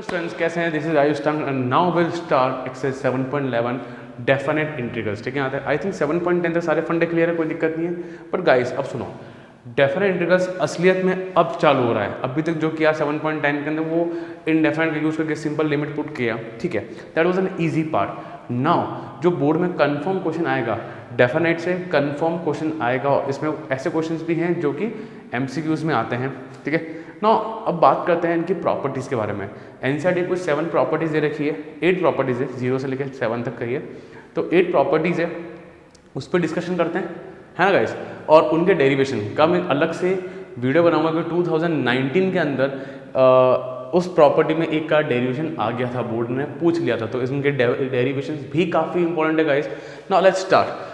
Students, कैसे हैं? This is Ayush tongue and now will start exercise 7.11 definite integrals. ठीक है, यहाँ तक आई थिंक 7.10 तक सारे फंडे क्लियर है, कोई दिक्कत नहीं है। बट गाइस अब सुनो, डेफिनेट इंटीग्रल्स असलियत में अब चालू हो रहा है। अभी तक जो किया 7.10 के अंदर वो इनडेफिनेट का यूज करके सिंपल लिमिट पुट किया, ठीक है, that was an easy part. Now जो बोर्ड में कंफर्म क्वेश्चन आएगा, डेफिनेट से कंफर्म क्वेश्चन आएगा, और इसमें ऐसे क्वेश्चंस भी हैं जो कि एमसीक्यूज में आते हैं। ठीक है, नाउ अब बात करते हैं इनकी प्रॉपर्टीज़ के बारे में। एनसीईआरटी कुछ 7 प्रॉपर्टीज़ दे रखी है, 8 प्रॉपर्टीज़ है, 0 से लेकर 7 तक कही है, तो 8 प्रॉपर्टीज़ है, उस पर डिस्कशन करते हैं, है ना गाइस। और उनके डेरिवेशन का मैं अलग से वीडियो बनाऊंगा कि 2019 के अंदर उस प्रॉपर्टी में एक का डेरिवेशन आ गया था, बोर्ड ने पूछ लिया था, तो इनके डेरिवेशन भी काफ़ी इंपॉर्टेंट है guys. Now let's start.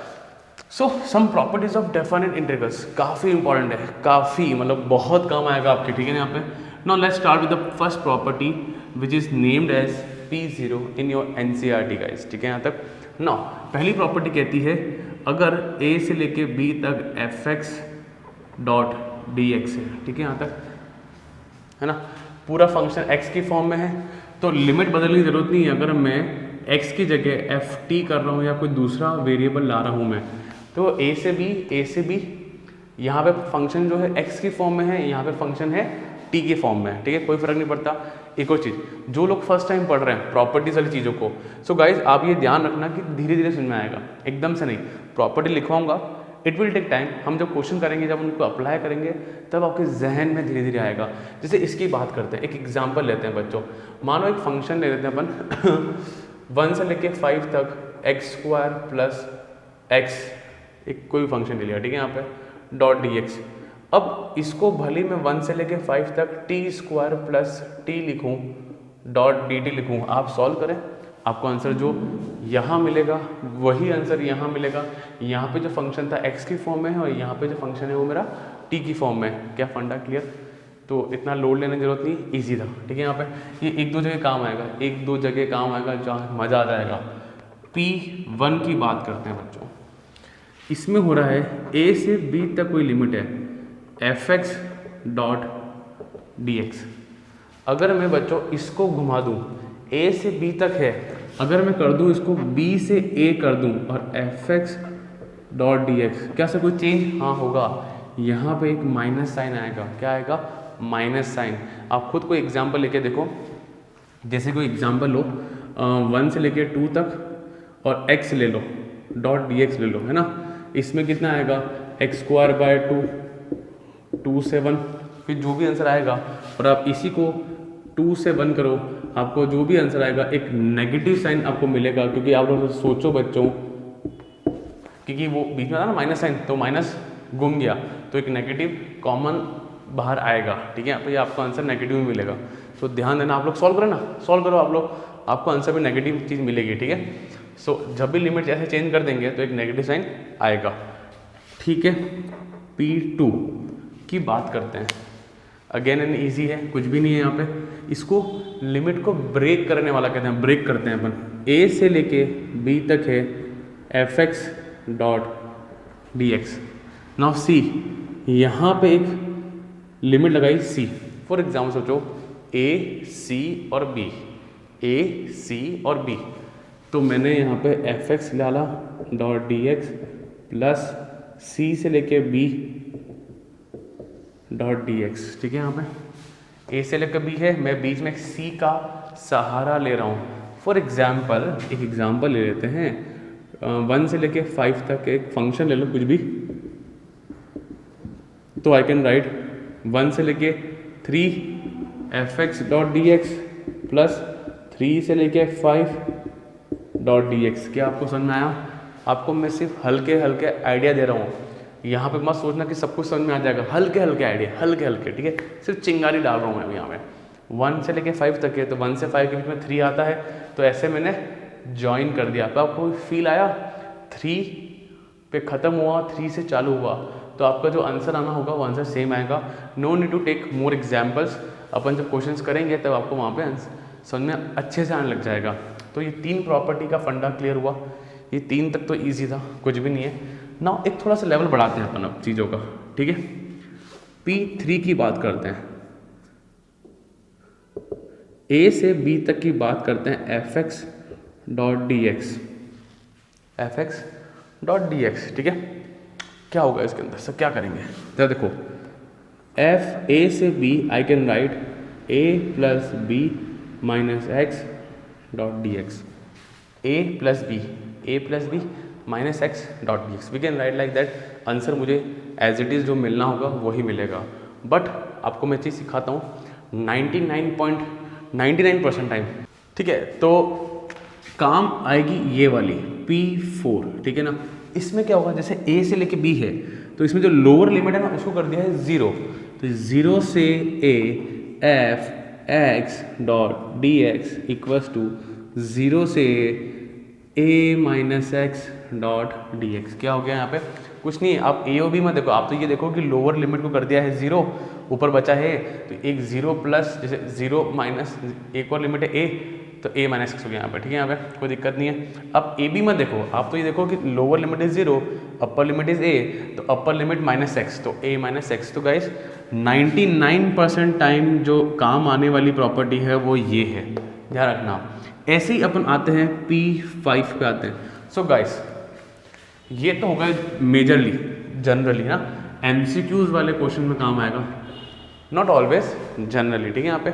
So some properties of definite integrals काफ़ी इंपॉर्टेंट है, काफ़ी मतलब बहुत काम आएगा आपके। ठीक है ना, यहाँ पे now let's start with the first property which is named as P0 in your NCERT guys. ठीक है, यहाँ तक। नाउ पहली प्रॉपर्टी कहती है अगर A से लेके B तक fx डॉट dx है, ठीक है, यहाँ तक है ना, पूरा फंक्शन x की फॉर्म में है, तो लिमिट बदलने की जरूरत नहीं है। अगर मैं x की जगह ft कर रहा हूँ या कोई दूसरा वेरिएबल ला रहा हूँ मैं, तो a से b यहाँ पे फंक्शन जो है x की फॉर्म में है, यहाँ पे फंक्शन है t की फॉर्म में है। ठीक है, कोई फर्क नहीं पड़ता। एक और चीज़, जो लोग फर्स्ट टाइम पढ़ रहे हैं प्रॉपर्टीज वाली चीज़ों को, सो गाइज आप ये ध्यान रखना कि धीरे धीरे समझ में आएगा, एकदम से नहीं। प्रॉपर्टी लिखवाऊंगा, इट विल टेक टाइम। हम जब क्वेश्चन करेंगे, जब उनको अप्लाई करेंगे, तब आपके जहन में धीरे धीरे आएगा। जैसे इसकी बात करते हैं, एक एग्जाम्पल लेते हैं बच्चों। मानो एक फंक्शन ले लेते हैं अपन 1 से लेके 5 तक x² प्लस x, एक कोई फंक्शन ले लिया, ठीक है, यहाँ पे डॉट dx। अब इसको भले मैं 1 से लेके 5 तक t² प्लस t लिखूँ डॉट dt लिखूँ, आप सॉल्व करें, आपको आंसर जो यहाँ मिलेगा वही आंसर यहाँ मिलेगा। यहाँ पे जो फंक्शन था x की फॉर्म में है, और यहाँ पे जो फंक्शन है वो मेरा t की फॉर्म में है। क्या फंडा क्लियर? तो इतना लोड लेने की जरूरत नहीं, ईजी था। ठीक है, यहाँ पे ये एक दो जगह काम आएगा, एक दो जगह काम आएगा जहाँ मज़ा आ जाएगा। P1 की बात करते हैं बच्चों। इसमें हो रहा है a से b तक कोई लिमिट है fx डॉट dx। अगर मैं बच्चों इसको घुमा दूँ, a से b तक है, अगर मैं कर दूँ इसको b से a कर दूँ और fx डॉट dx, क्या सर कोई चेंज? हाँ होगा, यहाँ पे एक माइनस साइन आएगा। क्या आएगा? Minus sign. आप खुद कोई एग्जाम्पल लेके देखो, जैसे कोई एग्जाम्पल लो 1 से लेके 2 तक और x ले लो डॉट dx ले लो, है ना। इसमें कितना आएगा? x² बाय 2 से 1, फिर जो भी आंसर आएगा, और आप इसी को 2 से 1 करो, आपको जो भी आंसर आएगा एक नेगेटिव साइन आपको मिलेगा। क्योंकि आप लोग सोचो बच्चों, क्योंकि वो बीच में था ना माइनस साइन, तो माइनस गुम गया, तो एक नेगेटिव कॉमन बाहर आएगा। ठीक है, तो ये आपको आंसर नेगेटिव में मिलेगा। तो ध्यान देना, आप लोग सॉल्व करो ना, सॉल्व करो आप लोग, आपको आंसर भी नेगेटिव चीज़ मिलेगी। ठीक है, सो जब भी लिमिट ऐसे चेंज कर देंगे तो एक नेगेटिव साइन आएगा। ठीक है, P2 की बात करते हैं। अगेन एंड ईजी है, कुछ भी नहीं है यहाँ पे। इसको लिमिट को ब्रेक करने वाला कहते हैं, ब्रेक करते हैं अपन। a से लेके b तक है fx dot dx। Now c, यहाँ पे एक लिमिट लगाई c। फॉर एग्जाम्पल सोचो a c और b, a c और b, तो मैंने यहाँ पे fx डाला डॉट dx प्लस c से लेके b डॉट dx। ठीक है, यहाँ पे a से लेकर b है, मैं बीच में c का सहारा ले रहा हूँ। फॉर एग्जाम्पल एक एग्जाम्पल ले लेते हैं, 1 से लेके 5 तक एक फंक्शन ले लो कुछ भी, तो आई कैन राइट 1 से लेके 3 fx डॉट dx प्लस 3 से लेके 5 डॉट dx। क्या आपको समझ में आया? आपको मैं सिर्फ हल्के हल्के आइडिया दे रहा हूँ, यहाँ पे मत सोचना कि सब कुछ समझ में आ जाएगा। हल्के हल्के आइडिया, हल्के हल्के, ठीक है, सिर्फ चिंगारी डाल रहा हूँ मैं यहाँ पे। 1 से लेके 5 तक है, तो 1 से 5 के बीच में 3 आता है, तो ऐसे मैंने ज्वाइन कर दिया। तो आपको फील आया, 3 पे ख़त्म हुआ, 3 से चालू हुआ, तो आपका जो आंसर आना होगा वो आंसर सेम आएगा। No need to take more examples. अपन जब क्वेश्चंस करेंगे तब आपको वहाँ पे समझ में अच्छे से आने लग जाएगा। तो ये 3 प्रॉपर्टी का फंडा क्लियर हुआ। ये 3 तक तो ईजी था, कुछ भी नहीं है। ना एक थोड़ा सा लेवल बढ़ाते हैं अपन अब चीज़ों का। ठीक है, P3 की बात करते हैं। ए से बी तक की बात करते हैं F x dot D x, F x dot D x, ठीक है। क्या होगा इसके अंदर सर, क्या करेंगे, तो देखो एफ ए से b I can write a plus b minus x dot D x, a plus b minus x dot D x, we can write like that. Answer मुझे एज इट इज़ जो मिलना होगा वही मिलेगा। But आपको मैं चीज़ सिखाता हूँ 99.99% टाइम, ठीक है, तो काम आएगी ये वाली P4, ठीक है ना। इसमें क्या होगा, जैसे A से लेके B है तो इसमें जो लोअर लिमिट है ना उसको कर दिया है 0, तो 0 से A f x dot D x equals to 0 से A minus x dot D x. क्या हो गया यहाँ पे, कुछ नहीं है। आप ए ओ बी मत देखो, आप तो ये देखो कि लोअर लिमिट को कर दिया है 0, ऊपर बचा है तो एक 0 प्लस जैसे 0 माइनस एक और लिमिट है a, तो a माइनस एक्स हो गया यहाँ पे, ठीक है। यहाँ पे कोई दिक्कत नहीं है। अब ए बी मत देखो, आप तो ये देखो कि lower limit is 0, upper limit is a, तो अपर लिमिट माइनस एक्स, तो a माइनस एक्स। तो गाइस 99% टाइम जो काम आने वाली प्रॉपर्टी है वो ये है, ध्यान रखना। ऐसे ही अपन आते हैं P5 पे आते हैं। सो गाइस ये तो होगा मेजरली जनरली ना, एमसीक्यूज वाले क्वेश्चन में काम आएगा, नॉट ऑलवेज, जनरली, ठीक है। यहाँ पे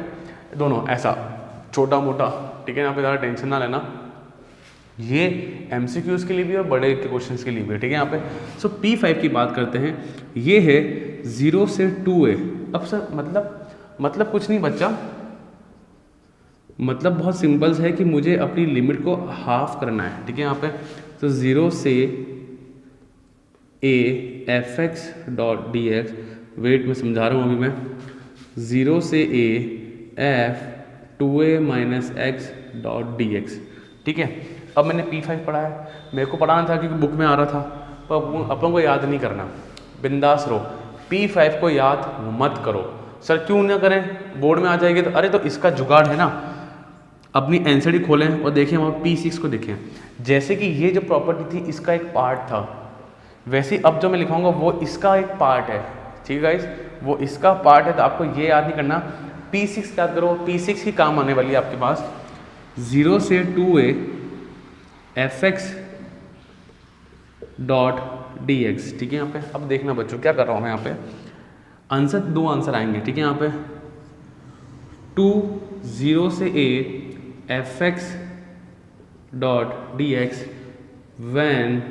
दोनों ऐसा छोटा मोटा, ठीक है, यहाँ पे ज़्यादा टेंशन ना लेना, ये एमसीक्यूज के लिए भी और बड़े के क्वेश्चंस के लिए भी, ठीक है। यहाँ पे सो P5 की बात करते हैं, ये है 0 से 2a। अब सर मतलब कुछ नहीं बच्चा, मतलब बहुत सिंपल्स है कि मुझे अपनी लिमिट को हाफ करना है, ठीक है। यहाँ पे तो 0 से a f x dot D x, wait मैं समझा रहा हूँ अभी मैं, 0 से a f 2a minus x dot D x, ठीक है। अब मैंने P5 पढ़ा है, मेरे को पढ़ाना था क्योंकि बुक में आ रहा था, पर अपन को याद नहीं करना, बिंदास रहो, P5 को याद मत करो। सर क्यों ना करें, बोर्ड में आ जाएगी तो, अरे तो इसका जुगाड़ है ना, अपनी एनसीडी खोलें और देखें वहाँ P6 को देखें। जैसे कि ये जो प्रॉपर्टी थी इसका एक पार्ट था, वैसे ही अब जो मैं लिखाऊंगा वो इसका एक पार्ट है, ठीक है गाइस, वो इसका पार्ट है। तो आपको ये याद नहीं करना, P6 याद करो, P6 ही काम आने वाली है आपके पास। 0 से 2a F x dot D x, ठीक है। यहाँ पे अब देखना बच्चों क्या कर रहा हूँ मैं, यहाँ पे आंसर, दो आंसर आएंगे, ठीक है। यहाँ पे 0 से a f x dot D x when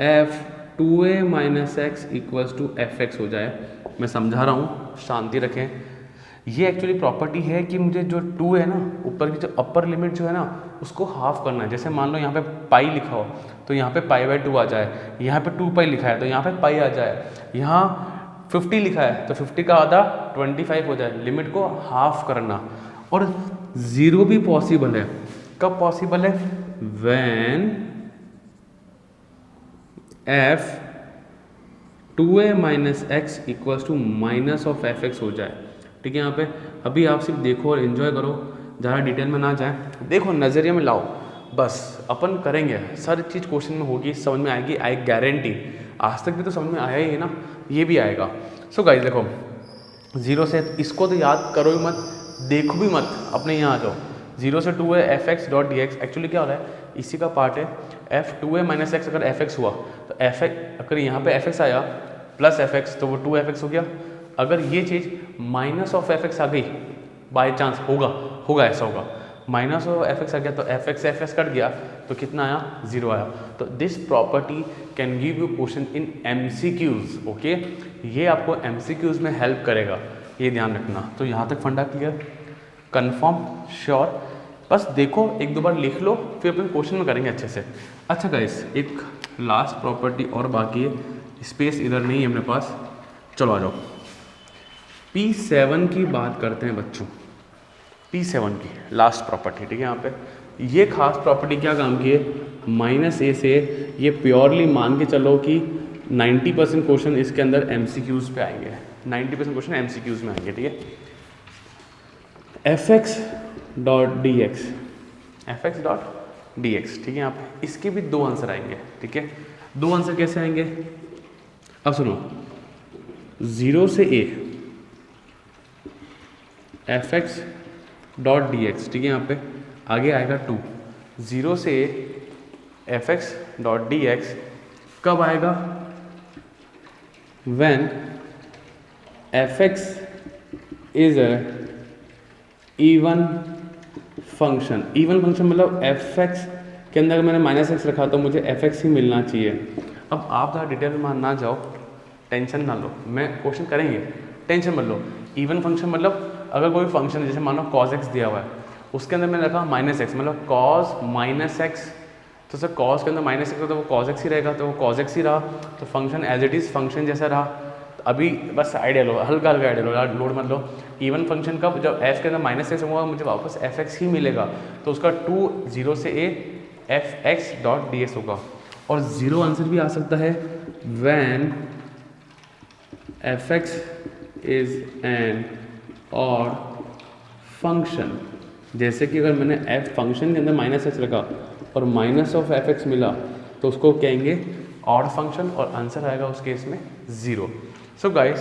f 2a minus x equals to f x हो जाए। मैं समझा रहा हूँ, शांति रखें। ये एक्चुअली प्रॉपर्टी है कि मुझे जो 2 है ना, ऊपर की जो अपर लिमिट जो है ना उसको हाफ करना है। जैसे मान लो यहाँ पे पाई लिखा हो तो यहाँ पे पाई/2 आ जाए, यहाँ पे 2 पाई लिखा है तो यहाँ पे पाई आ जाए, यहाँ 50 लिखा है तो 50 का आधा 25 हो जाए। लिमिट को हाफ करना, और 0 भी पॉसिबल है। कब पॉसिबल है, when f 2a minus x equals to minus of f x हो जाए, ठीक है। यहाँ पे अभी आप सिर्फ देखो और एंजॉय करो, ज़्यादा डिटेल में ना जाए, देखो नज़रिए में लाओ, बस अपन करेंगे, सारी चीज़ क्वेश्चन में होगी, समझ में आएगी, आई गारंटी। आज तक भी तो समझ में आया ही है ना, ये भी आएगा। सो गाइस देखो 0 से, इसको तो याद करो ही मत, देखो भी मत, अपने यहाँ आ जाओ। 0 से 2a F x dot D x, actually क्या हो रहा है, इसी का पार्ट है। एफ 2a माइनस एक्स अगर एफ एक्स हुआ तो एफ एक्स, अगर यहाँ पे एफ एक्स आया प्लस एफ एक्स तो वो 2 एफ एक्स हो गया। अगर ये चीज़ माइनस ऑफ एफ एक्स आ गई, बाय चांस होगा ऐसा होगा, माइनस ऑफ एफ एक्स आ गया तो एफ एक्स कट गया तो कितना आया, 0 आया। तो this property can give you question in MCQs, okay. ये आपको एमसीक्यूज में हेल्प करेगा, ये ध्यान रखना। तो यहाँ तक फंडा क्लियर, कंफर्म, श्योर। बस देखो एक दो बार लिख लो, फिर अपन क्वेश्चन में करेंगे अच्छे से। अच्छा गाइस, एक लास्ट प्रॉपर्टी और बाकी है, स्पेस इधर नहीं है मेरे पास, चलो आ जाओ। P7 की बात करते हैं बच्चों, P7 की लास्ट प्रॉपर्टी, ठीक है। यहाँ पे ये खास प्रॉपर्टी क्या काम की है, -a से ये प्योरली मान के चलो कि 90% क्वेश्चन इसके अंदर एमसीक्यूज पे आएंगे, 90% क्वेश्चन एमसीक्यूज में आएंगे, ठीक है। F x dot D x, F x dot D x, ठीक है। यहाँ पे इसके भी दो आंसर आएंगे, ठीक है। दो आंसर कैसे आएंगे, अब सुनो, 0 से a f x dot D x, ठीक है। यहाँ पे आगे आएगा 2, 0 से F x dot D x कब आएगा, when F x is a even function. Even function मतलब एफ एक्स के अंदर अगर मैंने माइनस एक्स रखा तो मुझे एफ एक्स ही मिलना चाहिए। अब आप ज़्यादा डिटेल में ना जाओ, टेंशन ना लो, मैं क्वेश्चन करेंगे, टेंशन मत लो। इवन फंक्शन मतलब अगर कोई फंक्शन है, जैसे मान लो कॉस एक्स दिया हुआ है, उसके अंदर मैंने रखा माइनस एक्स, मतलब कॉस माइनस एक्स, तो सर कॉस के अंदर माइनस एक्स तो वो कॉस एक्स ही रहेगा, तो वो कॉस एक्स ही रहा, तो function as it is function जैसा रहा। तो अभी बस आइडिया लो, हल्का हल्का आइडिया लो, लोड मत लो। इवन फंक्शन का जब एफ के अंदर माइनस एक्स होगा मुझे वापस एफ एक्स ही मिलेगा, तो उसका 2 0 से A F x dot D x होगा। और 0 आंसर भी आ सकता है when F x is an और फंक्शन। जैसे कि अगर मैंने एफ फंक्शन के अंदर माइनस एक्स रखा और माइनस ऑफ एफ एक्स मिला तो उसको कहेंगे ऑड फंक्शन, और आंसर आएगा उस केस में 0। सो गाइस,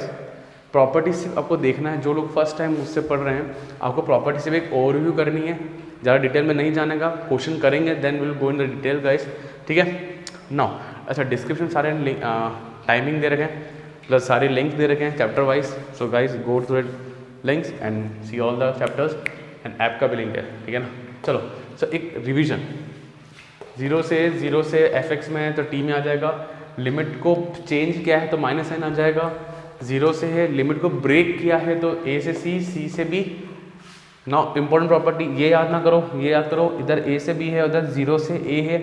प्रॉपर्टी सिर्फ आपको देखना है, जो लोग फर्स्ट टाइम मुझसे पढ़ रहे हैं आपको प्रॉपर्टी सिर्फ एक ओवरव्यू करनी है, ज़्यादा डिटेल में नहीं जानेगा, क्वेश्चन करेंगे then will go in the detail guys, ठीक है। नाउ अच्छा, डिस्क्रिप्शन सारे टाइमिंग दे रखे हैं, प्लस सारे लिंक दे रखे हैं chapter wise. So guys go through it links and see all the chapters, and app का भी लिंक है, ठीक है ना। चलो सो एक रिविजन, 0 से एफ एक्स में है तो टी में आ जाएगा, लिमिट को चेंज किया है तो माइनस साइन आ जाएगा, 0 से है लिमिट को ब्रेक किया है तो ए से सी, सी से बी। नाउ इंपॉर्टेंट प्रॉपर्टी ये याद ना करो, ये याद करो, इधर ए से बी है, उधर 0 से ए है,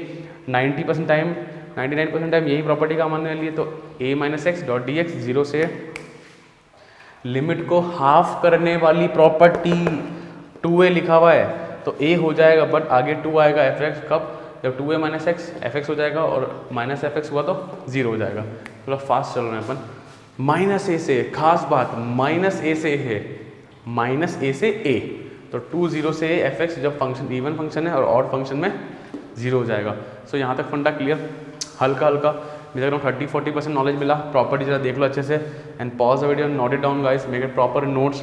90% टाइम 99% टाइम यही प्रॉपर्टी का मानने वाली है, तो A minus x dot D X. 0 से लिमिट को हाफ करने वाली प्रॉपर्टी 2a लिखा हुआ है तो a हो जाएगा, बट आगे 2 आएगा एफ एक्स, कब, जब 2a minus x F x हो जाएगा और माइनस एफ एक्स हुआ तो 0 हो जाएगा। थोड़ा फास्ट चल रहे हैं अपन। माइनस ए से, खास बात, माइनस ए से है, माइनस ए से ए, तो 2 0 से एफ एक्स जब फंक्शन इवन फंक्शन है और ऑड फंक्शन में 0 हो जाएगा। सो यहाँ तक फंडा क्लियर, हल्का हल्का मुझे लग रहा 30-40% नॉलेज मिला। प्रॉपर्टी जरा देख लो अच्छे से and pause the video, note it down guys, make it proper notes,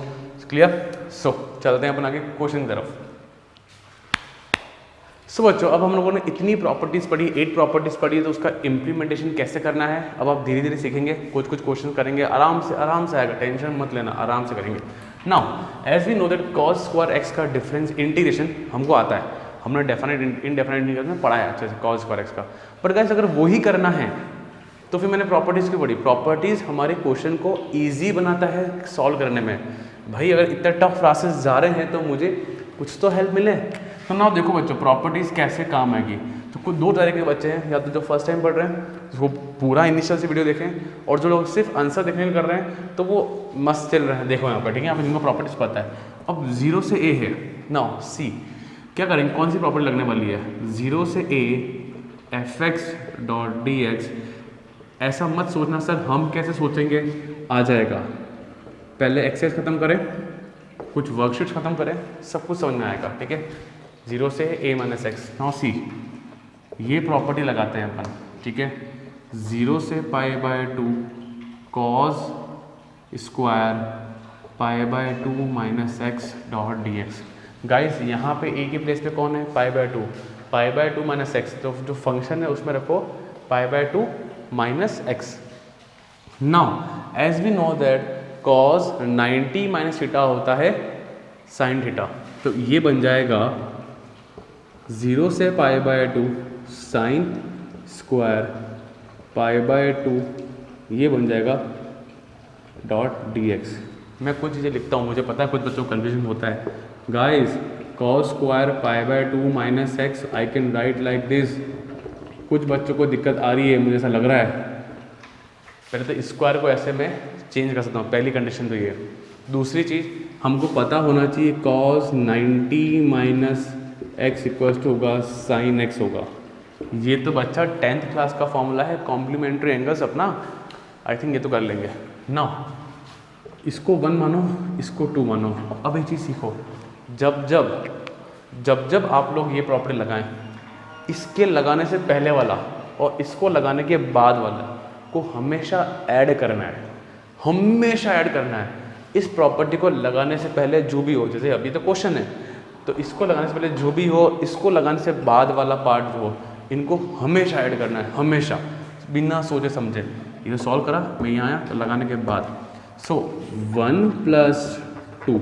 clear. So चलते हैं अपन आगे क्वेश्चन की तरफ। सो बच्चों, अब हम लोगों ने इतनी प्रॉपर्टीज़ पढ़ी, 8 प्रॉपर्टीज़ पढ़ी, तो उसका इम्प्लीमेंटेशन कैसे करना है अब आप धीरे धीरे सीखेंगे। कुछ क्वेश्चन करेंगे, आराम से आएगा, टेंशन मत लेना, आराम से करेंगे। Now as we know that cos square x का डिफरेंस इंटीग्रेशन हमको आता है, हमने डेफिनेट इनडेफिनेट इंटीग्रेशन में पढ़ा है अच्छे से कॉस स्क्वायर एक्स का। पर गाइस अगर वो ही करना है तो फिर मैंने प्रॉपर्टीज़ की पढ़ी, प्रॉपर्टीज़ हमारे क्वेश्चन को ईजी बनाता है सॉल्व करने में। भाई अगर इतना टफ प्रोसेस जा रहे हैं तो मुझे कुछ तो हेल्प मिले। तो ना देखो बच्चों, प्रॉपर्टीज़ कैसे काम आएगी, तो कुछ 2 तरह के बच्चे हैं, या तो जो फर्स्ट टाइम पढ़ रहे हैं वो पूरा इनिशियल से वीडियो देखें, और जो लोग सिर्फ आंसर देखने में कर रहे हैं तो वो मस्त चल रहे हैं। देखो यहाँ पर, ठीक है, यहाँ पर जिनको प्रॉपर्टीज़ पता है। अब 0 से ए है, नाउ सी क्या करेंगे, कौन सी प्रॉपर्टी लगने वाली है, 0 से A F x dot D x. ऐसा मत सोचना सर हम कैसे सोचेंगे, आ जाएगा। पहले एक्सरसाइज खत्म करें, कुछ वर्कशीट्स खत्म करें, सब कुछ समझ में आएगा, ठीक है। 0 से ए माइनस एक्स, नाउ सी ये प्रॉपर्टी लगाते हैं अपन, ठीक है। 0 से pi by 2 cos square pi by 2 minus x dot D x. Guys यहाँ पे ए की प्लेस पे कौन है, पाई बाय 2 माइनस एक्स, तो जो फंक्शन है उसमें रखो pi by 2 minus x. Now as we know that cos 90 minus theta होता है साइन थीटा, तो ये बन जाएगा 0 से pi by 2 sine square pi by 2, ये बन जाएगा डॉट डी एक्स। मैं कुछ चीज़ें लिखता हूँ, मुझे पता है कुछ बच्चों को कन्फ्यूजन होता है। Guys cos square pi by 2 minus x I can write like this. कुछ बच्चों को दिक्कत आ रही है, मुझे ऐसा लग रहा है। पहले तो स्क्वायर को ऐसे मैं चेंज कर सकता हूँ, पहली कंडीशन तो ये। दूसरी चीज़ हमको पता होना चाहिए cos 90 minus x equals to होगा साइन एक्स होगा। ये तो बच्चा 10th क्लास का फॉर्मूला है, कॉम्प्लीमेंट्री एंगल्स अपना, आई थिंक ये तो कर लेंगे ना। इसको 1 मानो, इसको 2 मानो। अब एक चीज़ सीखो, जब आप लोग ये प्रॉपर्टी लगाएं, इसके लगाने से पहले वाला और इसको लगाने के बाद वाला को हमेशा ऐड करना है, हमेशा ऐड करना है। इस प्रॉपर्टी को लगाने से पहले जो भी हो, जैसे अभी तो क्वेश्चन है, तो इसको लगाने से पहले जो भी हो, इसको लगाने से बाद वाला पार्ट जो हो, इनको हमेशा ऐड करना है, हमेशा, बिना सोचे समझे। ये सॉल्व करा, मैं यहाँ आया तो लगाने के बाद, सो 1 + 2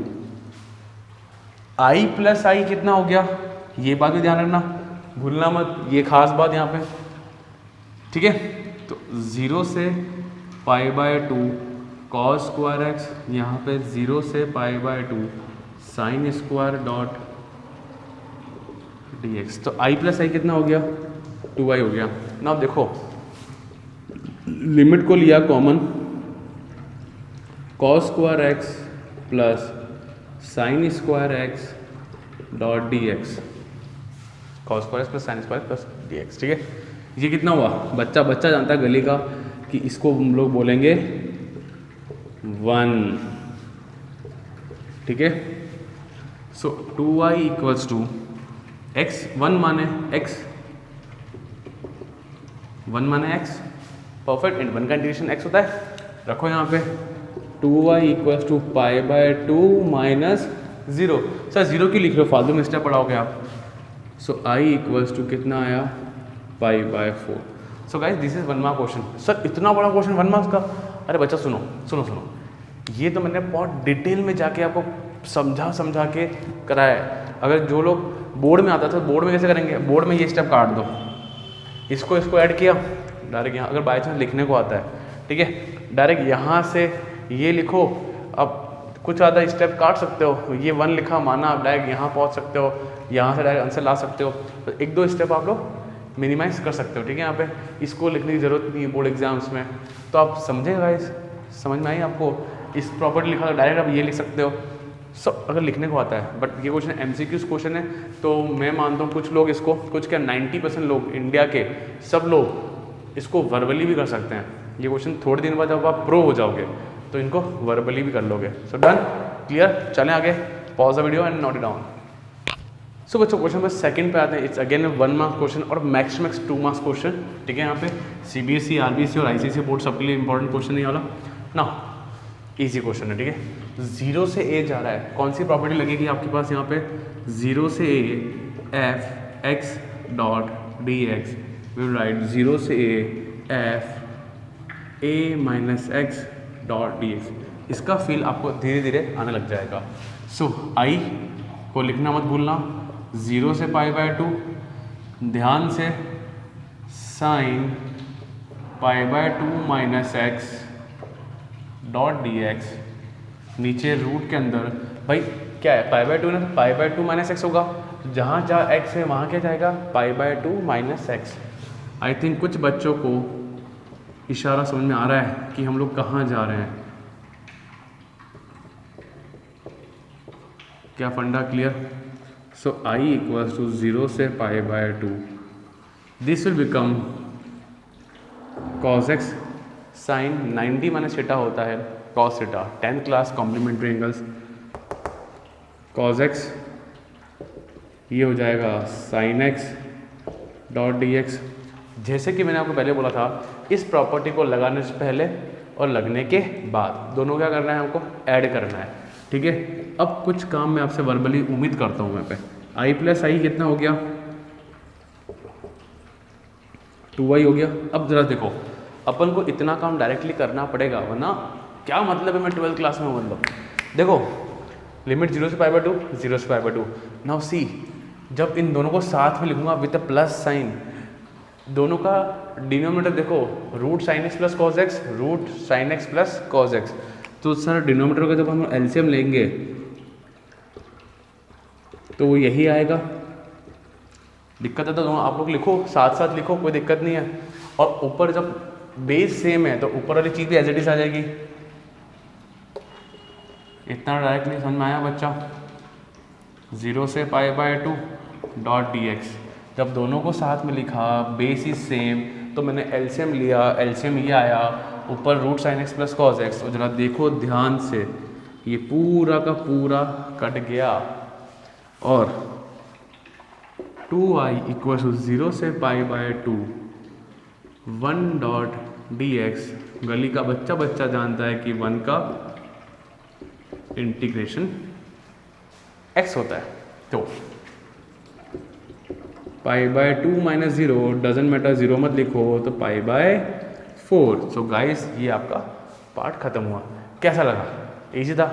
i + i कितना हो गया, ये बात भी ध्यान रखना, भूलना मत, ये खास बात यहाँ पे, ठीक है। तो 0 से π/2 cos² x, यहाँ पे 0 से π/2 sin² डॉट dx। तो i + i कितना हो गया, 2i हो गया ना। अब देखो लिमिट को लिया common, cos² x plus sin² x dot dx, cos² x plus sin² plus dx, ठीक है। ये कितना हुआ, बच्चा जानता है गली का कि इसको हम लोग बोलेंगे 1, ठीक है। सो 2i = x, 1 माने x, 1 माने x, परफेक्ट। एंड 1 का इंटीग्रेशन x होता है, रखो यहाँ पे 2i = π/2 - 0। सर 0 क्यों लिख रहे हो, फालतू में स्टेप पढ़ाओगे आप। सो i = कितना आया, π/4। So guys this is 1 mark question. Sir इतना बड़ा क्वेश्चन 1 मार्क्स का, अरे बच्चा सुनो सुनो सुनो, ये तो मैंने बहुत डिटेल में जाके आपको समझा के कराया है। अगर जो लोग बोर्ड में आता था, बोर्ड में कैसे करेंगे, बोर्ड में ये स्टेप काट दो, इसको ऐड किया डायरेक्ट यहाँ, अगर बाई चांस लिखने को आता है, ठीक है, डायरेक्ट यहाँ से ये लिखो। अब कुछ ज़्यादा स्टेप काट सकते हो, ये 1 लिखा माना, आप डायरेक्ट यहाँ पहुँच सकते हो, यहाँ से डायरेक्ट आंसर ला सकते हो। तो 1-2 स्टेप आप लोग मिनिमाइज कर सकते हो, ठीक है। यहाँ पे इसको लिखने की ज़रूरत नहीं है बोर्ड एग्जाम्स में, तो आप समझे गाइस, समझ में आई आपको, इस प्रॉपर्टी लिखा डायरेक्ट आप ये लिख सकते हो सब अगर लिखने को आता है। बट ये क्वेश्चन MCQ क्वेश्चन है, तो मैं मानता हूँ कुछ लोग इसको, कुछ क्या 90% लोग इंडिया के सब लोग इसको वर्बली भी कर सकते हैं। ये क्वेश्चन थोड़े दिन बाद जब आप प्रो हो जाओगे तो इनको वर्बली भी कर लोगे। सो डन, क्लियर, चलें आगे, pause the video and note it down. So बच्चों क्वेश्चन नंबर 2 पे आते हैं। इट्स अगेन 1 मार्क्स क्वेश्चन और मैक्स 2 मार्क्स क्वेश्चन, ठीक है। यहाँ पे CBSE, RBC और ICSE बोर्ड सबके लिए इंपॉर्टेंट क्वेश्चन है वाला ना, इजी क्वेश्चन है, ठीक है। 0 से a जा रहा है, कौन सी प्रॉपर्टी लगेगी आपके पास यहाँ पे, 0 से a f x dot dx, will write 0 से a f a minus x dot dx। इसका फील आपको धीरे धीरे आने लग जाएगा। सो i को लिखना मत भूलना, 0 से π/2, ध्यान से sin π/2 minus x dot dx, नीचे रूट के अंदर भाई क्या है π/2 ना, तो π/2 माइनस एक्स होगा, जहाँ x है वहाँ क्या जाएगा, π/2 माइनस एक्स। आई थिंक कुछ बच्चों को इशारा समझ में आ रहा है कि हम लोग कहाँ जा रहे हैं, क्या फंडा क्लियर। सो i = 0 से π/2, this will become cos x sine 90 minus theta होता है cos theta, 10th class complementary angles, cos x ये हो जाएगा sin x डॉट dx। जैसे कि मैंने आपको पहले बोला था, इस प्रॉपर्टी को लगाने से पहले और लगने के बाद दोनों क्या करना है, हमको ऐड करना है, ठीक है। अब कुछ काम मैं आपसे वर्बली उम्मीद करता हूँ। यहाँ पे i + i कितना हो गया, 2i हो गया। अब जरा देखो, अपन को इतना काम डायरेक्टली करना पड़ेगा, वरना क्या मतलब है मैं 12th क्लास में हूँ, मतलब देखो लिमिट 0 से π/2, 0 से π/2। नाउ सी, जब इन दोनों को साथ में लिखूंगा विद द प्लस साइन, दोनों का डिनोमिनेटर देखो, root sine x plus cos x, root sine x plus cos x. तो सर डिनोमिनेटर का जब हम एलसीएम लेंगे तो वो यही आएगा। दिक्कत है तो दोनों आप लोग लिखो, साथ साथ लिखो, कोई दिक्कत नहीं है। और ऊपर जब बेस सेम है तो ऊपर वाली चीज़ भी एज इट इज आ जाएगी। इतना डायरेक्ट नहीं समझ में आया बच्चा। 0 से π/2 डॉट dx, जब दोनों को साथ में लिखा, बेस इज सेम, तो मैंने एलसीएम लिया, एलसीएम ये आया ऊपर root sine x plus cos x. और जरा देखो ध्यान से, ये पूरा का पूरा कट गया और 2i = 0 से π/2 1 डॉट dx। गली का बच्चा जानता है कि 1 का इंटीग्रेशन x होता है। तो पाई बाय 2 माइनस 0 डजेंट मैटर, 0 मत लिखो, तो पाई बाय 4। सो गाइस ये आपका पार्ट खत्म हुआ। कैसा लगा? इजी था।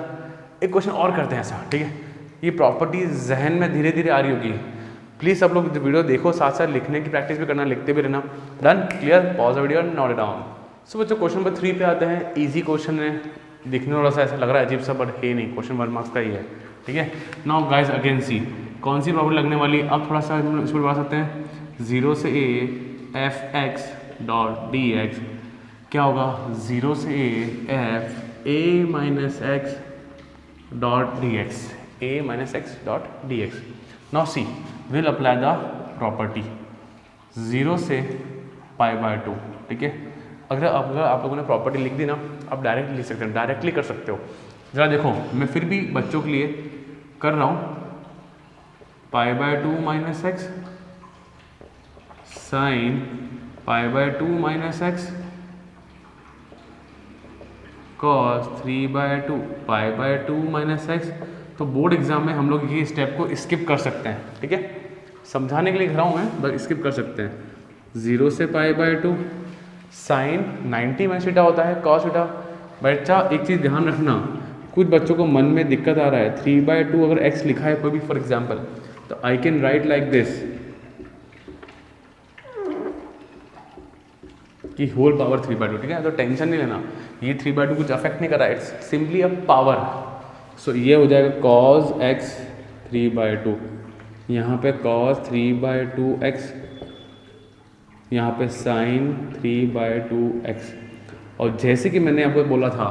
एक क्वेश्चन और करते हैं ऐसा, ठीक है? ये प्रॉपर्टी जहन में धीरे धीरे आ रही होगी, प्लीज़ सब लोग वीडियो देखो, साथ साथ लिखने की प्रैक्टिस भी करना, लिखते भी रहना। Done? Clear? Pause the video, note it down. So बच्चों क्वेश्चन नंबर 3 पे आते हैं। इजी क्वेश्चन है, दिखने थोड़ा सा ऐसा लग रहा है अजीब सा, बट है नहीं, क्वेश्चन 1 मार्क्स का ही है, ठीक है? नाउ गाइस अगेन सी कौन सी प्रॉपर्टी लगने वाली। अब थोड़ा सा हम इसको बढ़ा सकते हैं, 0 से a f x dot D x क्या होगा, 0 से a F A minus x dot D x, A minus x dot D x. Now see will apply the property 0 से पाई बाय 2, ठीक है? अगर आप लोगों ने प्रॉपर्टी लिख दी ना, आप डायरेक्टली लिख सकते हैं, डायरेक्टली कर सकते हो। ज़रा देखो, मैं फिर भी बच्चों के लिए कर रहा हूँ, pi by 2 minus x sine pi by 2 minus x cos 3 by 2 pi by 2 minus x. तो बोर्ड एग्जाम में हम लोग ये स्टेप को स्किप कर सकते हैं, ठीक है? समझाने के लिए लिख रहा हूँ मैं, बस स्किप कर सकते हैं। 0 से pi by 2 sine 90 minus theta होता है कॉस थीटा। बच्चा एक चीज़ ध्यान रखना, कुछ बच्चों को मन में दिक्कत आ रहा है, 3 बाय 2 अगर x लिखा है कोई भी फॉर एग्जाम्पल, तो आई कैन राइट लाइक दिस कि होल पावर 3 बाय 2, ठीक है? तो टेंशन नहीं लेना, ये 3 बाय 2 कुछ अफेक्ट नहीं कर रहा है, इट्स सिंपली अ पावर। सो ये हो जाएगा cos x 3 बाय 2, यहाँ पे cos 3 बाय 2x, यहाँ पे sin 3 बाय 2x। और जैसे कि मैंने आपको बोला था,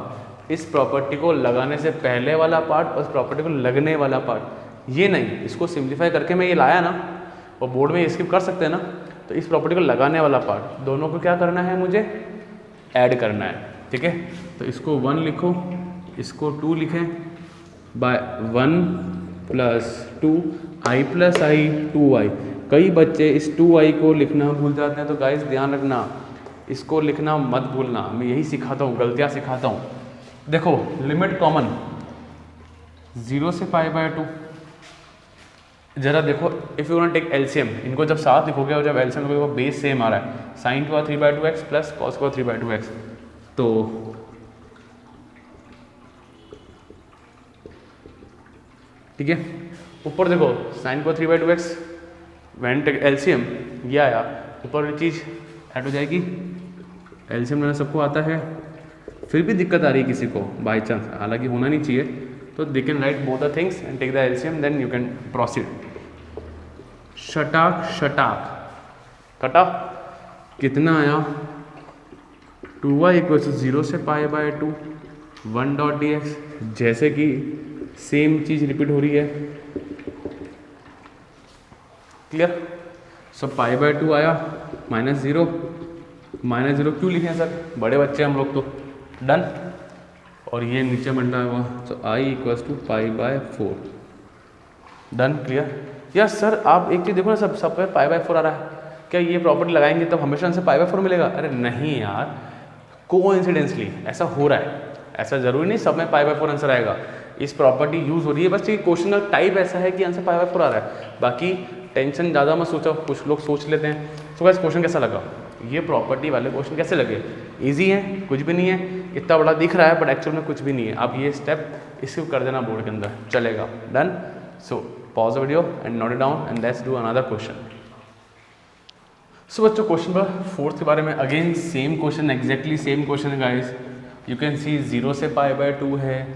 इस प्रॉपर्टी को लगाने से पहले वाला पार्ट और इस प्रॉपर्टी को लगने वाला पार्ट, ये नहीं, इसको सिंप्लीफाई करके मैं ये लाया ना, और बोर्ड में स्किप कर सकते हैं ना, तो इस प्रॉपर्टी को लगाने वाला पार्ट दोनों को क्या करना है, मुझे ऐड करना है, ठीक है? तो इसको 1 लिखो, इसको 2 लिखें, बाय 1 प्लस 2 आई प्लस आई 2i। कई बच्चे इस 2i को लिखना भूल जाते हैं, तो गाइस ध्यान रखना, इसको लिखना मत भूलना, मैं यही सिखाता हूँ, गलतियाँ सिखाता हूँ। देखो लिमिट कॉमन 0 से पाई बाय 2, जरा देखो if you want take LCM, इनको जब साथ लिखोगे और जब एलसीएम लिखोगे बेस सेम आ रहा है, साइन का 3 बाय 2x प्लस कॉस का 3 बाय 2x। तो ठीक है, ऊपर देखो साइन को 3 bye 2x, van take LCM ये आया, ऊपर वाली चीज़ ऐड हो जाएगी, एलसीएम लेना सबको आता है। फिर भी दिक्कत आ रही है किसी को बाई चांस, हालांकि होना नहीं चाहिए, तो they can write both the things and take the LCM, then you can proceed. शटाक शटाक कटा, कितना आया, 2y इक्वल टू 0 से pi by 2 1 dot D X. जैसे कि सेम चीज़ रिपीट हो रही है, क्लियर? सो पाई बाय 2 आया, माइनस 0 क्यों लिखे हैं सर, बड़े बच्चे हम लोग तो। डन, और ये नीचे बन रहा हुआ, तो I equals to pi by 4। Done, clear? Yes sir, आप एक चीज़ देखो ना, सब पे पाई बाय 4 आ रहा है, क्या ये प्रॉपर्टी लगाएंगे तब हमेशा से पाई बाय 4 मिलेगा? अरे नहीं यार, कोइंसिडेंटली ऐसा हो रहा है, ऐसा जरूरी नहीं सब में पाई बाय 4 आंसर आएगा। इस प्रॉपर्टी यूज़ हो रही है, बस ये क्वेश्चन का टाइप ऐसा है कि आंसर पाई बाय 4 आ रहा है, बाकी टेंशन ज़्यादा मत सोचो, कुछ लोग सोच लेते हैं। तो गाइस क्वेश्चन कैसा लगा, ये प्रॉपर्टी वाले क्वेश्चन कैसे लगे? इजी है, कुछ भी नहीं है, इतना बड़ा दिख रहा है बट एक्चुअल में कुछ भी नहीं है। आप ये स्टेप स्किप कर देना बोर्ड के अंदर, चलेगा। Done, so pause the video and note it down and let's do another question. So बच्चों क्वेश्चन नंबर 4 के बारे में, again same question, exactly same question है गाइस। यू कैन सी 0 से पाई बाय 2 है,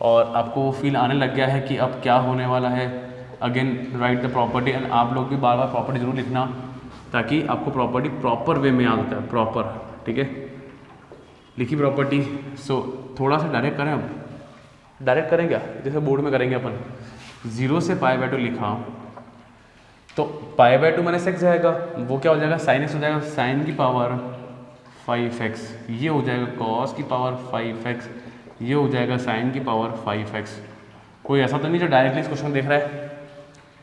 और आपको वो फील आने लग गया है कि अब क्या होने वाला है। Again right the property, and आप लोग भी बार बार प्रॉपर्टी जरूर लिखना, ताकि आपको प्रॉपर्टी प्रॉपर वे में याद होता है, प्रॉपर, ठीक है? लिखी प्रॉपर्टी। सो थोड़ा सा डायरेक्ट करें, अब डायरेक्ट करें क्या, जैसे बोर्ड में करेंगे अपन। 0 से पाई बाय 2 लिखा, तो पाई बाय 2 माइनस एक्स जाएगा, वो क्या हो जाएगा, साइन एक्स हो जाएगा, साइन की पावर 5x, ये हो जाएगा कॉस की पावर 5x, ये हो जाएगा साइन की पावर 5x। कोई ऐसा तो नहीं जो डायरेक्टली इस क्वेश्चन देख रहा है,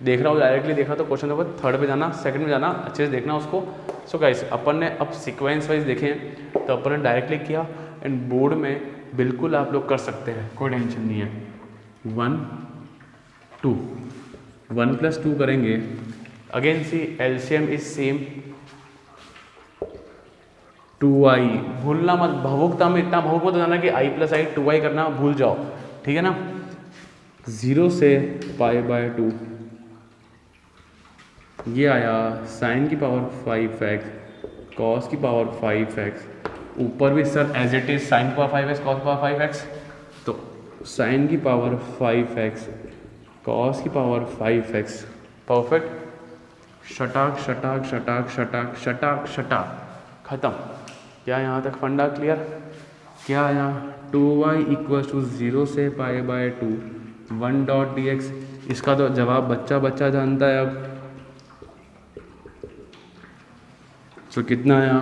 देख रहा हो डायरेक्टली देख रहा तो क्वेश्चन नंबर 3 पे जाना, 2nd में जाना, अच्छे से देखना उसको। सो गाइस अपन ने अब सीक्वेंस वाइज देखे हैं, तो अपन ने डायरेक्टली किया, एंड बोर्ड में बिल्कुल आप लोग कर सकते हैं, कोई टेंशन नहीं है। 1 2 1 + 2 करेंगे, again see LCM is same 2i, भूलना मत, भावुकता में इतना भावुक मत हो जाना कि i + i 2i करना भूल जाओ, ठीक है ना। 0 से π/2 ये आया sin की पावर 5x cos की पावर 5x, ऊपर भी sir as it is sin की पावर 5x cos की पावर 5x, तो sin की पावर 5x cos की पावर 5x, परफेक्ट। शटाक शटाक शटाक शटाक शटाक शटाक खत्म। क्या यहाँ तक फंडा क्लियर? क्या आया 2y = 0 से π/2 1.dx, इसका तो जवाब बच्चा बच्चा जानता है अब। तो कितना आया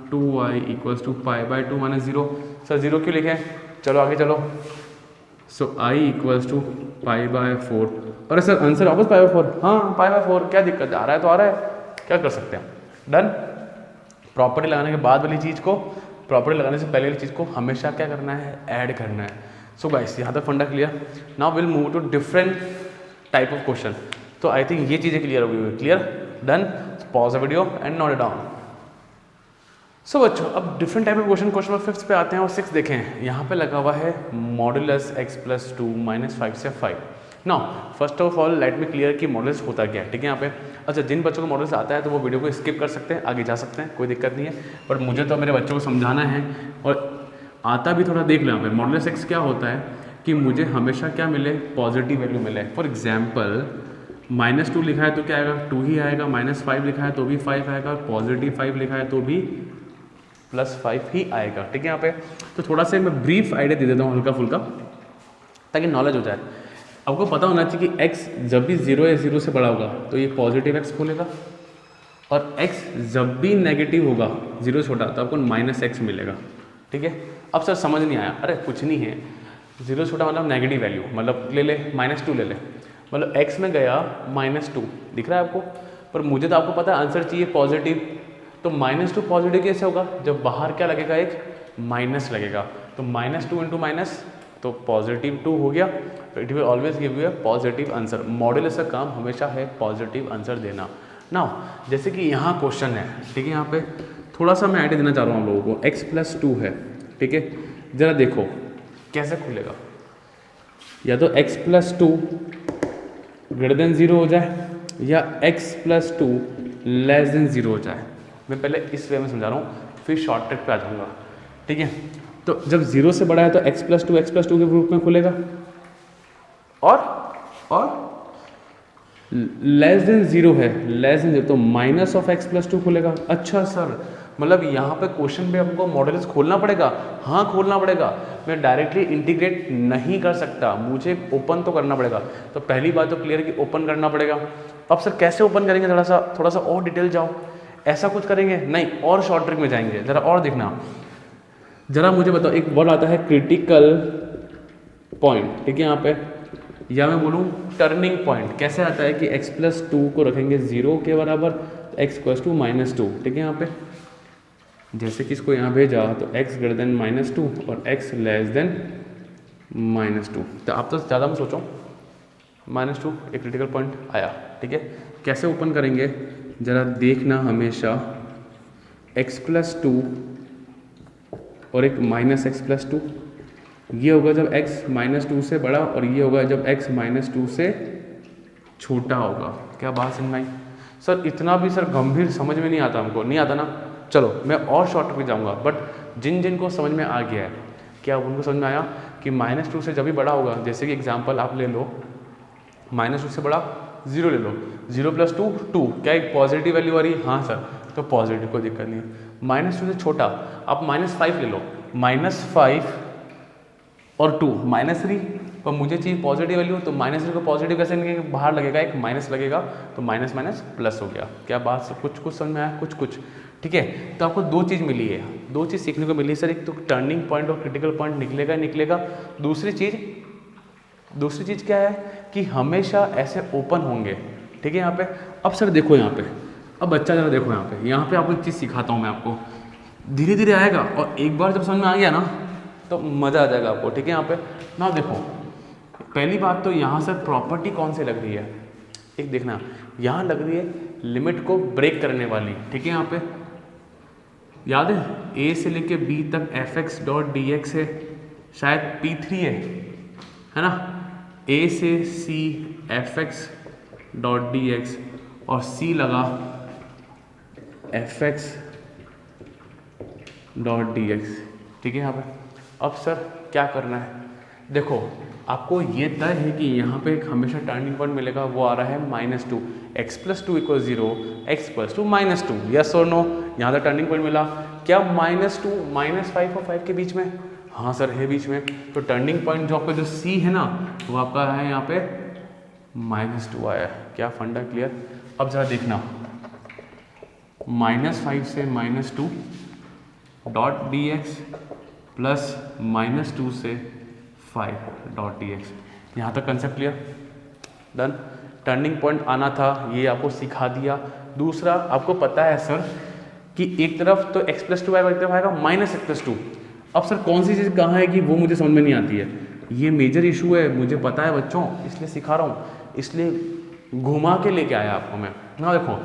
2y = π/2 - 0। सर 0 क्यों लिखे? चलो आगे चलो। सो i = π/4। अरे सर आंसर वापस π/4? हाँ π/4, क्या दिक्कत है? आ रहा है तो आ रहा है, क्या कर सकते हैं। डन। प्रॉपर्टी लगाने के बाद वाली चीज़ को, प्रॉपर्टी लगाने से पहले वाली चीज़ को हमेशा क्या करना है? ऐड करना है। सो गाइस यहाँ तक फंडा clear. Now will move to different type of question. तो आई थिंक ये चीज़ें क्लियर होगी। Clear? Done. Pause the video and note it down. So बच्चों अब different type of question number 5 पे आते हैं और 6 देखें। यहाँ पे लगा हुआ है मॉडुलस x + 2 - 5 से 5। Now first of all let me clear कि मॉडुलस होता क्या है, ठीक है यहाँ पे। अच्छा, जिन बच्चों को मॉडुलस आता है तो वो वीडियो को स्किप कर सकते हैं, आगे जा सकते हैं, कोई दिक्कत नहीं है। बट मुझे तो मेरे बच्चों को समझाना है और आता भी थोड़ा देख लो। यहाँ पे मॉडुलस x क्या होता है कि मुझे हमेशा क्या मिले? पॉजिटिव वैल्यू मिले। फॉर एग्जाम्पल -2 लिखा है तो क्या आएगा? 2 ही आएगा। -5 लिखा है तो भी 5 आएगा। +5 लिखा है तो भी +5 ही आएगा, ठीक है यहाँ पे। तो थोड़ा सा मैं ब्रीफ आइडिया दे देता हूँ हल्का फुल्का, ताकि नॉलेज हो जाए। आपको पता होना चाहिए कि x जब भी 0 या 0 से बड़ा होगा तो ये पॉजिटिव x खोलेगा, और x जब भी नेगेटिव होगा 0 से छोटा तो आपको -x मिलेगा, ठीक है। अब सर समझ नहीं आया। अरे कुछ नहीं है, 0 से छोटा मतलब नेगेटिव वैल्यू, मतलब ले ले -2 ले ले, मतलब x में गया -2, दिख रहा है आपको। पर मुझे तो आपको पता है आंसर चाहिए पॉजिटिव, तो -2 पॉजिटिव कैसे होगा? जब बाहर क्या लगेगा? एक माइनस लगेगा। तो -2 × माइनस तो +2 हो गया। तो it will always give you a positive answer. Modulus का काम हमेशा है पॉजिटिव आंसर देना। नाउ जैसे कि यहाँ क्वेश्चन है, ठीक है, यहाँ पे थोड़ा सा मैं आइडिया देना चाह रहा हूँ आप लोगों को। x + 2 है, ठीक है, ज़रा देखो कैसे खुलेगा। या तो x + 2 > 0 हो जाए, या x + 2 < 0 हो जाए। मैं पहले इस वे में समझा रहा हूँ, फिर शॉर्ट ट्रिक पे आ जाऊँगा, ठीक है। तो जब 0 से बड़ा है तो x + 2 के रूप में खुलेगा, और <0 है, <0 तो -(x + 2 खुलेगा। अच्छा सर, मतलब यहाँ पे क्वेश्चन पे हमको मॉडुलस खोलना पड़ेगा? हाँ खोलना पड़ेगा। मैं डायरेक्टली इंटीग्रेट नहीं कर सकता, मुझे ओपन तो करना पड़ेगा। तो पहली बात तो क्लियर कि ओपन करना पड़ेगा। अब सर कैसे ओपन करेंगे? थोड़ा सा और डिटेल जाओ। ऐसा कुछ करेंगे नहीं, और शॉर्ट ट्रिक में जाएंगे। ज़रा और देखना, ज़रा मुझे बताओ। एक वर्ड आता है क्रिटिकल पॉइंट, ठीक है यहाँ पे, या मैं बोलूँ टर्निंग पॉइंट। कैसे आता है कि x + 2 को रखेंगे 0 के बराबर, x = -2, ठीक है यहाँ पे। जैसे कि इसको यहाँ भेजा तो x > -2 और x < -2। तो आप तो ज़्यादा मत सोचो, -2 एक क्रिटिकल पॉइंट आया, ठीक है। कैसे ओपन करेंगे ज़रा देखना हमेशा। x + 2 और एक -x + 2, ये होगा जब x -2 से बड़ा, और ये होगा जब x -2 से छोटा होगा। क्या बात समझ में आई? सर इतना भी सर गंभीर समझ में नहीं आता, हमको नहीं आता ना। चलो मैं और शॉर्ट पे जाऊंगा, बट जिन को समझ में आ गया है, क्या उनको समझ में आया कि -2 से जब भी बड़ा होगा, जैसे कि एग्जांपल आप ले लो, -2 से बड़ा 0 ले लो, 0 + 2 2, क्या एक पॉजिटिव वैल्यू आ रही है? हाँ सर, तो पॉजिटिव, कोई दिक्कत नहीं है। -2 से छोटा आप -5 ले लो, -5 और 2 -3, पर मुझे चाहिए पॉजिटिव वैल्यू, तो -3 को पॉजिटिव कैसे निकलेगा? बाहर लगेगा एक माइनस लगेगा, तो माइनस प्लस हो गया। क्या बात कुछ समझ में आया? कुछ, ठीक है। तो आपको दो चीज़ मिली है, दो चीज़ सीखने को मिली है सर। एक तो टर्निंग पॉइंट और क्रिटिकल पॉइंट निकलेगा। दूसरी चीज़ क्या है कि हमेशा ऐसे ओपन होंगे, ठीक है यहाँ पे। अब सर देखो यहाँ पे, अब बच्चा ज़रा देखो यहाँ पे आपको एक चीज़ सिखाता हूँ मैं आपको, धीरे धीरे आएगा, और एक बार जब समझ में आ गया ना तो मज़ा आ जाएगा आपको, ठीक है। यहाँ पे ना देखो, पहली बात तो यहाँ से प्रॉपर्टी कौन सी लग रही है? एक देखना यहाँ लग रही है लिमिट को ब्रेक करने वाली, ठीक है। यहाँ पे याद है ए से लेके बी तक f x dot D x है, शायद P3 है ना। ए से c f x dot D x और सी लगा f x dot D x, ठीक है। यहाँ पे अब सर क्या करना है, देखो आपको ये तय है कि यहाँ पे एक हमेशा टर्निंग पॉइंट मिलेगा, वो आ रहा है -2, x + 2 = 0, x + 2 -2, यस और नो। यहाँ तक टर्निंग पॉइंट मिला, क्या -2 -5 और 5 के बीच में, हाँ सर है बीच में। तो टर्निंग पॉइंट जो आपका जो C है ना वो आपका है यहाँ पे -2 आया। क्या फंडा क्लियर। अब जरा देखना -5 से -2 डॉट डी एक्स प्लस -2 से 5 डॉट डी एक्स, यहाँ तक concept clear, done. Turning point आना था, ये आपको सिखा दिया। दूसरा आपको पता है सर कि एक तरफ तो x + 2 आएगा, एक तरफ आएगा -x + 2। अब सर कौन सी चीज़ कहाँ है कि वो मुझे समझ में नहीं आती है, ये मेजर इशू है, मुझे पता है बच्चों, इसलिए सिखा रहा हूँ, इसलिए घुमा के लेके आया आपको मैं ना। देखो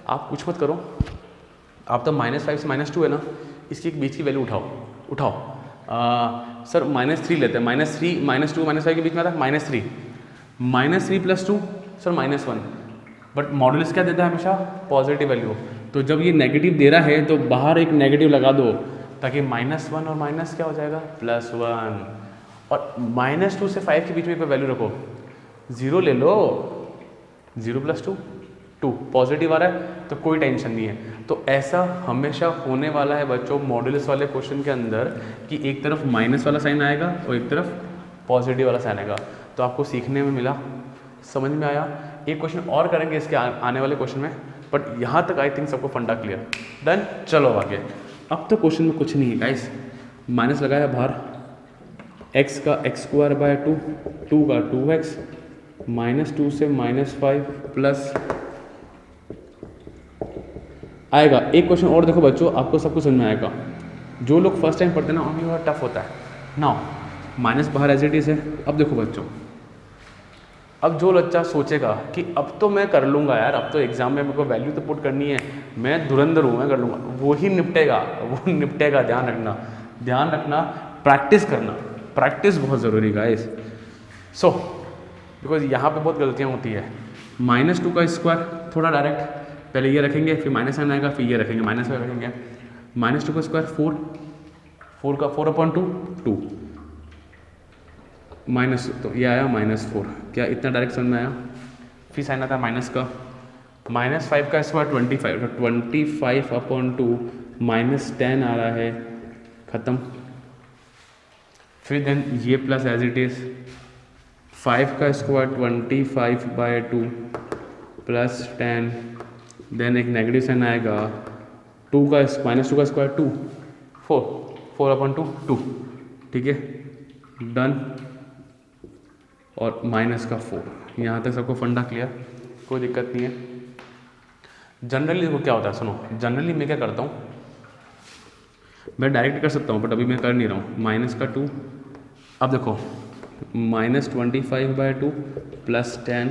आप कुछ मत करो, आप तो -5 से -2 है ना, इसकी एक बीच की वैल्यू उठाओ। सर -3 लेते हैं, -3 -2 -5 के बीच में आता है -3, -3 + 2 सर -1, बट मॉडुलस क्या देता है हमेशा, पॉजिटिव वैल्यू। तो जब ये नेगेटिव दे रहा है तो बाहर एक नेगेटिव लगा दो, ताकि -1 और माइनस क्या हो जाएगा +1, और -2 से 5 के बीच में कोई वैल्यू रखो, 0 ले लो, 0 + 2 2 पॉजिटिव आ रहा है तो कोई टेंशन नहीं है। तो ऐसा हमेशा होने वाला है बच्चों मॉडुलस वाले क्वेश्चन के अंदर कि एक तरफ माइनस वाला साइन आएगा और एक तरफ पॉजिटिव वाला साइन आएगा। तो आपको सीखने में मिला, समझ में आया। एक क्वेश्चन और करेंगे इसके आने वाले क्वेश्चन में, बट यहाँ तक आई थिंक सबको फंडा क्लियर, डन। चलो आगे। अब तो क्वेश्चन में कुछ नहीं है गाइस, माइनस लगाया बाहर, x का x² 2 का 2x, -2 से -5 प्लस आएगा। एक क्वेश्चन और देखो बच्चों, आपको सब कुछ समझ में आएगा। जो लोग फर्स्ट टाइम पढ़ते हैं ना उन्हें थोड़ा टफ होता है ना। माइनस बाहर एज इट इज है। अब देखो बच्चों, अब जो बच्चा सोचेगा कि अब तो मैं कर लूँगा यार, अब तो एग्जाम में मेरे को वैल्यू तो पुट करनी है, मैं धुरंधर हूँ, मैं कर लूँगा, वो ही निपटेगा। ध्यान रखना, प्रैक्टिस करना, प्रैक्टिस बहुत ज़रूरी गाइस। सो बिकॉज यहाँ पे बहुत गलतियाँ होती है। -2 का स्क्वायर थोड़ा डायरेक्ट, पहले ये रखेंगे फिर -9 आएगा, फिर ये रखेंगे -5 रखेंगे। -2 का स्क्वायर 4 का 4/2 2 माइनस, तो ये आया -4। क्या इतना डायरेक्ट समझ में आया। फिर साइन आता है माइनस का, -5 का स्क्वायर 25, तो 25/2 -10 आ रहा है, ख़त्म। फिर देन ये प्लस एज इट इज़, 5 का स्क्वायर 25/2 प्लस 10, देन एक नेगेटिव साइन आएगा, -2 का स्क्वायर 2 4/2 2, ठीक है, डन। और -4, यहाँ तक सबको फंडा क्लियर, कोई दिक्कत नहीं है। जनरली देखो क्या होता है, सुनो, जनरली मैं क्या करता हूँ, मैं डायरेक्ट कर सकता हूँ बट अभी मैं कर नहीं रहा हूँ। -2, अब देखो -25/2 प्लस 10,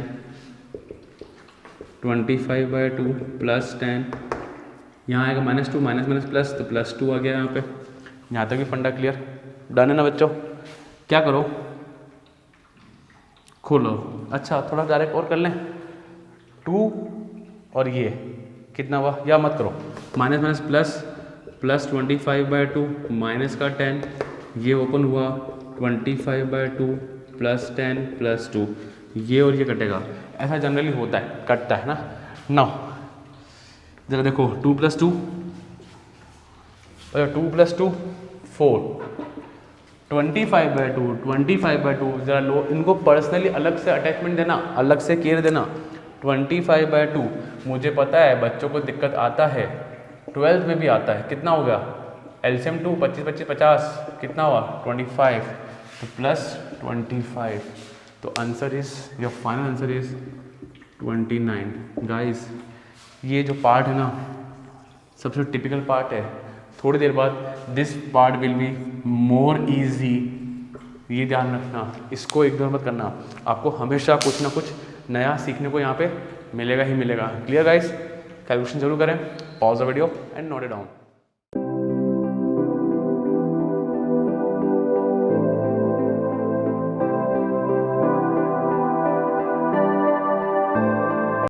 25/2 प्लस 10, यहाँ आएगा -2 माइनस प्लस, तो +2 आ गया यहाँ पे। यहाँ तक भी फंडा क्लियर, डन है ना बच्चों। क्या करो, खोलो। अच्छा थोड़ा डायरेक्ट और कर लें, 2 और ये कितना हुआ, या मत करो, माइनस प्लस 25/2 माइनस का 10, ये ओपन हुआ 25/2 प्लस 10 प्लस 2, ये और ये कटेगा। ऐसा जनरली होता है, कटता है ना। नाउ जरा देखो, 2 + 2 4, 25/2 जरा लो, इनको पर्सनली अलग से अटैचमेंट देना, अलग से केयर देना। 25/2 मुझे पता है बच्चों को दिक्कत आता है, 12th में भी आता है। कितना हो गया, LCM 2 25 25 50, कितना हुआ 25, तो +25, तो answer is, your final answer is 29। Guys ये जो पार्ट है ना सबसे टिपिकल पार्ट है, थोड़ी देर बाद this part will be more easy, ये ध्यान रखना, इसको इग्नोर मत करना। आपको हमेशा कुछ ना कुछ नया सीखने को यहाँ पे मिलेगा ही मिलेगा। Clear guys? कैलकुलेशन जरूर करें, pause the video and note it down.